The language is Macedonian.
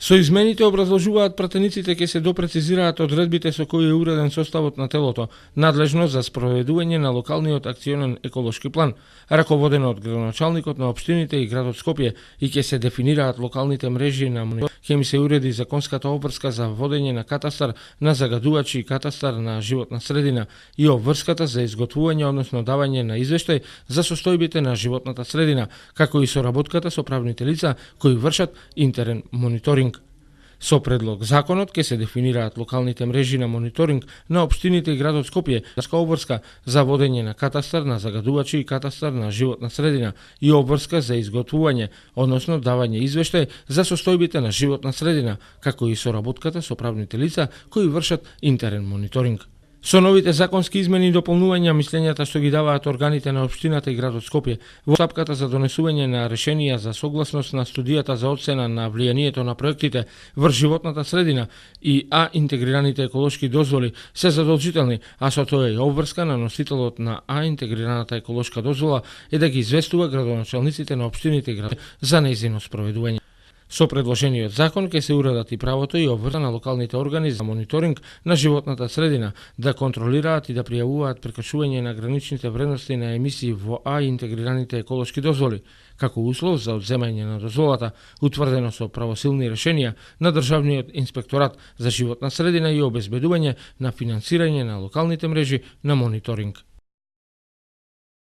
Со измените образложуваат пратениците ќе се допрецизираат одредбите со кои е уреден составот на телото, надлежно за спроведување на локалниот акционен еколошки план, раководено од градоначалникот на општините и градот Скопје, и ќе се дефинираат локалните мрежи на ќе им се уреди законската обврска за водење на катастар на загадувачи и катастар на животна средина и обврската за изготвување, односно давање на извештај за состојбите на животната средина, како и соработката со правните лица кои вршат интерен мониторинг. Со предлог законот ќе се дефинираат локалните мрежи на мониторинг на општините и градот Скопје, обврска за водење на катастар на загадувачи и катастар на животна средина и обврска за изготвување, односно давање извештај за состојбите на животна средина, како и соработката со правните лица кои вршат интерен мониторинг. Со новите законски измени и дополнувања мислењата што ги даваат органите на општината и градот Скопје во стапката за донесување на решенија за согласност на студијата за оцена на влијанието на проектите врз животната средина и интегрираните еколошки дозволи се задолжителни, а со тоа и обврска на носителот на интегрираната еколошка дозвола е да ги известува градоначалниците на општините и градот за нејзино спроведување. Со предложениот закон ќе се уредат и правото и обврска на локалните органи за мониторинг на животната средина да контролираат и да пријавуваат прекршување на граничните вредности на емисии во интегрираните еколошки дозволи, како услов за одземање на дозволата, утврдено со правосилни решенија на Државниот инспекторат за животна средина и обезбедување на финансирање на локалните мрежи на мониторинг.